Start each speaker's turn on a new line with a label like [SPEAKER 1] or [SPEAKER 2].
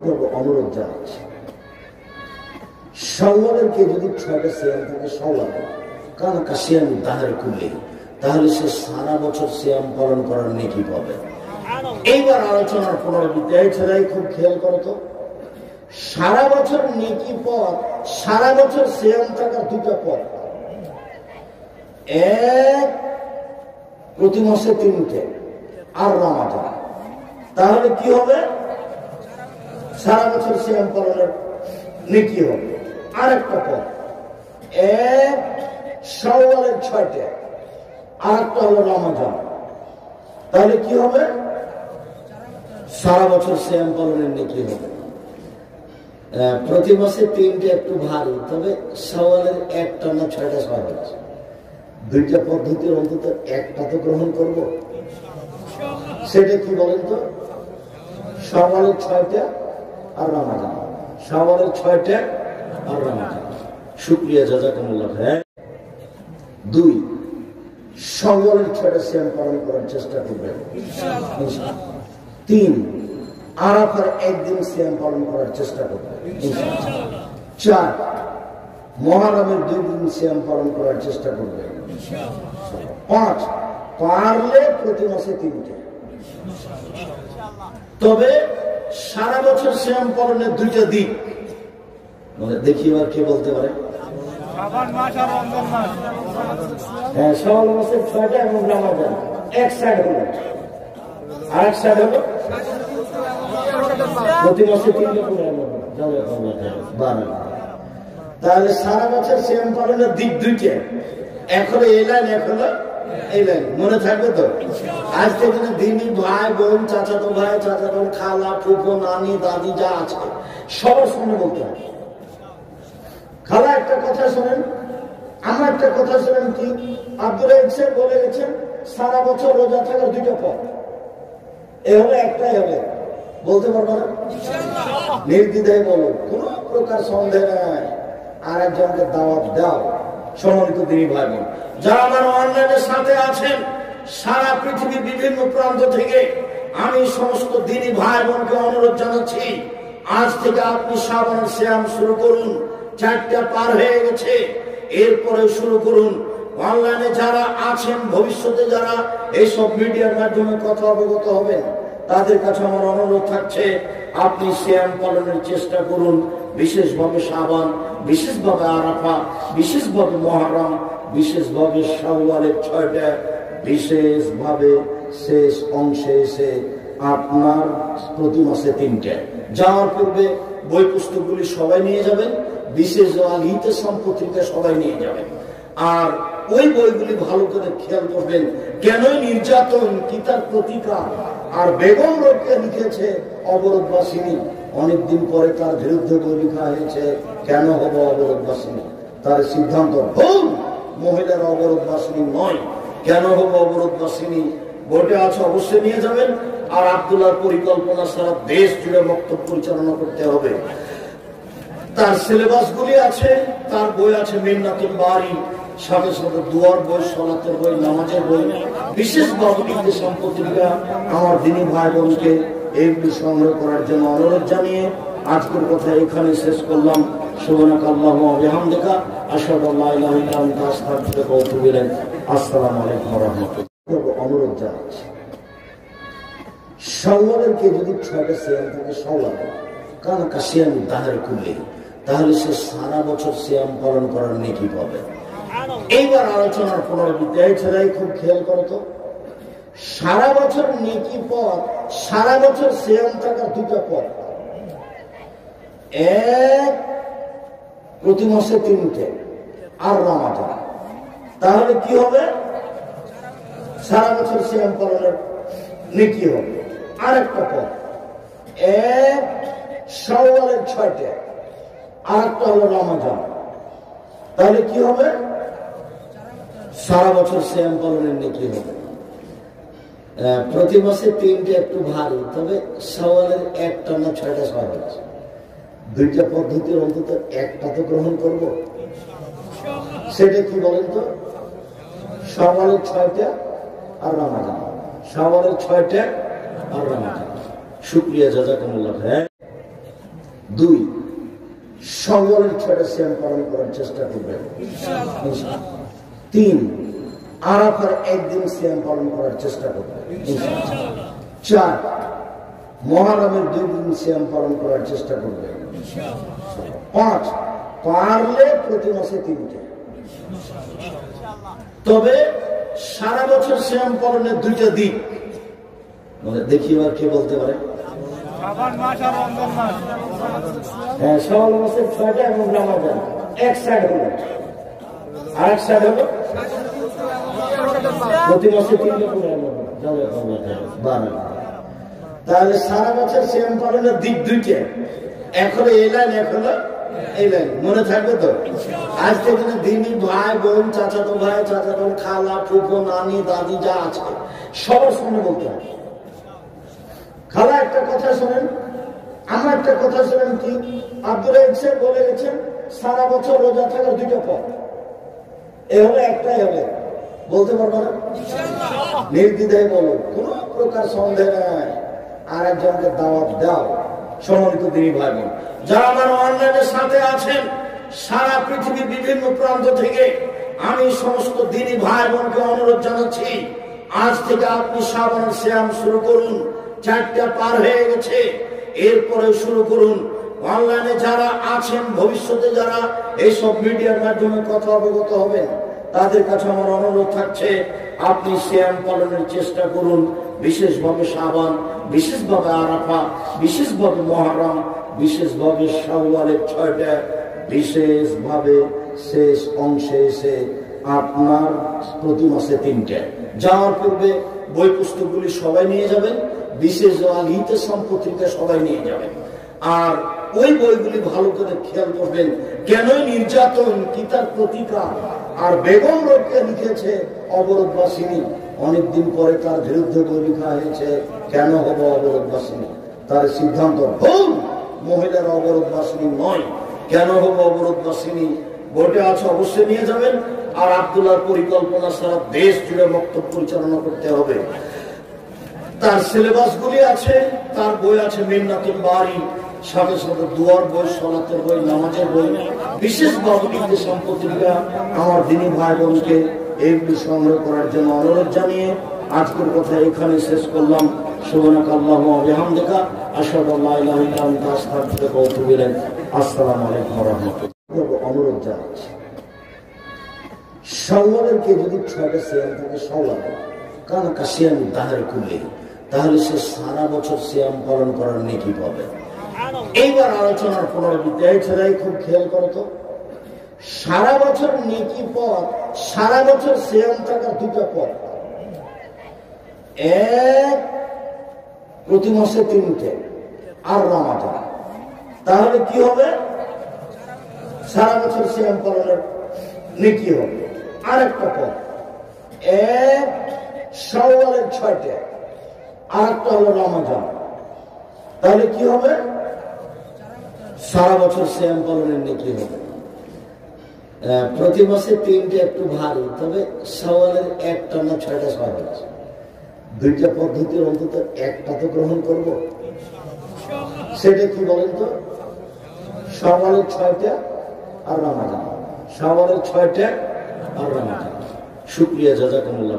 [SPEAKER 1] অনুরোধ জানাচ্ছি, শাওয়ালকে যদি 6টা সিয়াম থেকে শাওয়াল কারণ সিয়াম দাহারে খুলে, তাহলে সে সারা বছর সিয়াম পালন করার নেকি পাবে। এইবার আলোচনার পুনরাবৃত্তি ছেলেই খুব খেয়াল করো তো, সারা বছর নেকি পথ, সারা বছর সিয়াম থাকার দুটা পথ, এক প্রতি মাসে 3টে আর রমাদান, তাহলে কি হবে? সারা বছর সিয়াম পালনের নেকি হবে। আরেকটা পথ, এক শাওয়ালের 6টে, আরেকটা হলো রমাদান, তাহলে কি হবে? সারা বছর সিয়াম পালনের নেকি হবে। প্রতি মাসে 3টে একটু ভারী, তবে শাওয়ালের একটা না 6টা শাওয়াল আছে। দুইটা পদ্ধতির অন্তত একটা তো গ্রহণ করব, সেটা কি বলেন তো? শাওয়ালের 6টা আর রমাদান, শাওয়ালের 6টা আর রমাদান। শুকরিয়া, জাযাকুমুল্লাহ। হ্যাঁ, 2 শাওয়ালের 6টা সিয়াম পালন করার চেষ্টা করবেন ইনশাআল্লাহ। 3 আরাফার একদিন সিয়াম পালন করার চেষ্টা করবেন ইনশাআল্লাহ। 4 মুহররমের 2 দিন সিয়াম পালন করার চেষ্টা করবেন ইনশাআল্লাহ। 5 পারলে প্রতি মাসে 3টে। তবে সারা বছর সিয়াম পালনের 2টা দিক, দেখি এবার কে বলতে পারে? হ্যাঁ, শাওয়াল মাসের 6টা এবং রমাদান এক সাইড হলো, আর এক সাইড হলো প্রতি মাসে 3টে করে। তাহলে সারা বছর সিয়াম পালনের দিক 2টে, এক হলো এই লাইন, এক হলো এই লাইন। মনে থাকবে তো? আজ থেকে দিনী ভাই বোন, চাচাতো ভাই, চাচাতো খালা, ফুফো, নানি, দাদি যা আছে সবার সামনে বলতে হবে। খালা একটা কথা শোনেন, আমার একটা কথা শোনেন, কি আব্দুল ইসলাম বলে গেছেন সারা বছর রোজা থাকার 2টা পথ, এ হলো একটাই হবে। বলতে পারবো না? নির্দ্বিধায় বলো, কোন প্রকার সন্দেহ নাই। আর একজনকে দাওয়াত দাও। সম্মানিত দিনী ভাই বোন, যারা আমার অনলাইনের সাথে আছেন সারা পৃথিবীর বিভিন্ন প্রান্ত থেকে, আমি সমস্ত দিনী ভাই বোনকে অনুরোধ জানাচ্ছি, আজ থেকে আপনি শাবানের সিয়াম শুরু করুন। 4টা পার হয়ে গেছে, এরপরে শুরু করুন। অনলাইনে যারা আছেন, ভবিষ্যতে যারা এইসব মিডিয়ার মাধ্যমে কথা অবগত হবেন, তাদের কাছে আমার অনুরোধ থাকছে, আপনি সিয়াম পালনের চেষ্টা করুন। বিশেষভাবে শাবান, বিশেষভাবে আরাফা, বিশেষভাবে মুহররম, বিশেষভাবে শাওয়ালের 6টা, বিশেষভাবে শেষ অংশে এসে আপনার প্রতি মাসে 3টে। যাওয়ার পূর্বে বই পুস্তকগুলি সবাই নিয়ে যাবেন, বিশেষ হিতে সম্পত্তিটা সবাই নিয়ে যাবেন। আর ওই বইগুলি ভালো করে খেয়াল করবেন, কেন নির্যাতন, কি তার প্রতিকার। আর বেগম রোকেয়া লিখেছে অবরোধবাসিনী, অনেকদিন পরে তার বিরুদ্ধে বই লেখা হয়েছে, কেন হবো অবরোধবাসিনী। তার সিদ্ধান্ত ভুল, মহিলার অবরোধবাসিনী নয়, কেন হবো অবরোধবাসিনী। বইটা আছে, অবশ্যই নিয়ে যাবেন। আর আব্দুল্লাহর পরিকল্পনা সারা দেশ জুড়ে বক্তব্য পরিচালনা করতে হবে। তার সিলেবাস গুলি আছে, তার বই আছে মিন্নাতুল বারি, সাথে সাথে দুয়ার বই, সালাতের বই, নামাজের বই, বিশেষভাবে নির্দেশন পত্রিকা। আমার দিনী ভাই বোনকে এইগুলি সংগ্রহ করার জন্য অনুরোধ জানিয়ে আজকের কথা এখানে শেষ করলাম। সুবহানাকাল্লাহু ওয়া বিহামদিকা, আশহাদু আল্লা ইলাহা ইল্লা আনতা, আস্তাগফিরুকা ওয়া আতুবু ইলাইক। আসসালামু আলাইকুম ওয়া রাহমাতুল্লাহ। অনুরোধ জানাচ্ছি, শাওয়ালকে যদি 6টা সিয়াম থেকে শাওয়াল কারণ সিয়াম দাহারে খুলে, তাহলে সে সারা বছর সিয়াম পালন করার নেকি পাবে। এইবার আলোচনার পুনরাবৃত্তি ছেলেই খুব খেয়াল করো তো, সারা বছর নেকি পথ, সারা বছর সিয়াম থাকার 2টা পথ, এক প্রতি মাসে 3টে আর রমাদান, তাহলে কি হবে? সারা বছর সিয়াম পালনের নেকি হবে। আরেকটা পথ, এক শাওয়ালের 6টে, আরেকটা হলো রমাদান, তাহলে কি হবে? সারা বছর সিয়াম পালনের নেকি হবে। প্রতি মাসে 3টে একটু ভারী, তবে শাওয়ালের একটা না 6টা শাওয়াল আছে। দুইটা পদ্ধতির অন্তত একটা তো গ্রহণ করব, সেটা কি বলেন তো? শাওয়ালের 6টা আর রমাদান, শাওয়ালের 6টা আর রমাদান। শুকরিয়া, জাযাকুমুল্লাহ। হ্যাঁ, 2 শাওয়ালের 6টা সিয়াম পালন করার চেষ্টা করবেন। 3 আরাফার একদিন সিয়াম পালন করার চেষ্টা করবেন। 4 মুহররমের 2 দিন সিয়াম পালন করার চেষ্টা করবেন। 5 পারলে প্রতি মাসে 3টা। তবে সারা বছর সিয়াম পালনের 2টা দিক দেখি এবার কে বলতে পারে। হ্যাঁ, শাওয়াল মাসের 6টা এবং রমাদান এক সাইড হলো, আর এক সাইড হলো প্রতি মাসে 3টা করে তাহলে সারা বছর সিয়াম পালনের দিক 2টা। এখন এই লাইন, এখন এই লাইন মনে থাকবে তো। আজ থেকে দিনী ভাই বোন, চাচাতো ভাই, চাচাতো খালা, ফুফো, নানি, দাদি যা আছে সবার সামনে বলতে হবে। খালা একটা কথা শোনেন, আমার একটা কথা শোনেন। কি আব্দুল রাজ্জাক বলে গেছেন সারা বছর রোজা থাকার 2টা পথ, এ হলে একটাই হবে। বলতে পারবো না? নির্দ্বিধায় বলো, কোন প্রকার সন্দেহ নাই। আর একজনকে দাওয়াত দাও। সম্মানিত দিনী ভাই বোন যারা আমার অনলাইনের সাথে আছেন, সারা পৃথিবীর বিভিন্ন প্রান্ত থেকে আমি সমস্ত দিনী ভাই বোনকে অনুরোধ জানাচ্ছি, আজ থেকে আপনি শাবানের সিয়াম শুরু করুন। 4টা পার হয়ে গেছে, এরপরে শুরু করুন। অনলাইনে যারা আছেন, ভবিষ্যতে যারা এইসব মিডিয়ার মাধ্যমে কথা অবগত হবেন, তাদের কাছে আমার অনুরোধ থাকছে আপনি সিয়াম পালনের চেষ্টা করুন। বিশেষভাবে শাবান, বিশেষভাবে আরাফা, বিশেষভাবে মুহররম, বিশেষভাবে শাওয়ালের 6টা, বিশেষভাবে শেষ অংশে এসে আপনার প্রতি মাসে 3টা। যাওয়ার পূর্বে বই পুস্তকগুলি সবাই নিয়ে যাবেন, বিশেষ ঈদ সম্পত্তিটা সবাই নিয়ে যাবেন। আর ওই বইগুলি ভালো করে খেয়াল করবেন, কেন নির্যাতন, কি তার প্রতিকার। আর বেগম রোকেয়া লিখেছে অবরোধবাসিনী, অনেকদিন পরে তার বিরুদ্ধে বই লেখা হয়েছে কেন হবো অবরোধবাসিনী। তার সিদ্ধান্ত ভুল, মহিলার অবরোধবাসিনী নয়, কেন হবো অবরোধবাসিনী বইটা আছে, অবশ্যই নিয়ে যাবেন। আর আব্দুল্লাহর পরিকল্পনা সারা দেশ জুড়ে বক্তব্য পরিচালনা করতে হবে। তার সিলেবাস গুলি আছে, তার বই আছে মিন্নাতুল বারি, সাথে সাথে দুয়ার বই, সালাতের বই, নামাজের বই, বিশেষ বাবুলিতে সম্পত্তিকা। আমার দিনী ভাই বোনকে এইগুলি সংগ্রহ করার জন্য অনুরোধ জানিয়ে আজকের কথা এখানে শেষ করলাম। সুবহানাকাল্লাহু ওয়া বিহামদিকা আশহাদু আল্লা ইলাহা ইল্লা আনতা আস্তাগফিরুকা ওয়া আতুবু ইলাইক। আসসালামু আলাইকুম ওয়া রাহমাতুল্লাহ। অনুরোধ জানাচ্ছি, শাওয়ালকে যদি 6টা সিয়াম থাকে, শাওয়াল কারণ সিয়াম দাহারে খুলে, তাহলে সে সারা বছর সিয়াম পালন করার নেকি পাবে। এইবার আলোচনার পুনরাবৃত্তি ছাড়াই খুব খেয়াল করো তো, সারা বছর নেকি পথ, সারা বছর সিয়াম থাকার 2টা পথ। এক, প্রতি মাসে 3টে, আর রমাদান। তাহলে কি হবে? সারা বছর সিয়াম পালনের নেকি হবে। আর একটা পথ, এক শাওয়ালের 6টা, আর একটা হলো রমাদান। তাহলে কি হবে? সারা বছর সিয়াম পালনের নেকি হবে। প্রতি মাসে 3টে একটু ভারী, তবে শাওয়ালের 1টা না 6টা সহজ। 2টা পদ্ধতির অন্তত একটা তো গ্রহণ করব। সেটা কি বলেন তো? শাওয়ালের 6টা আর রমাদান, শাওয়ালের 6টা আর রমাদান। শুকরিয়া, জাযাকুমুল্লাহ।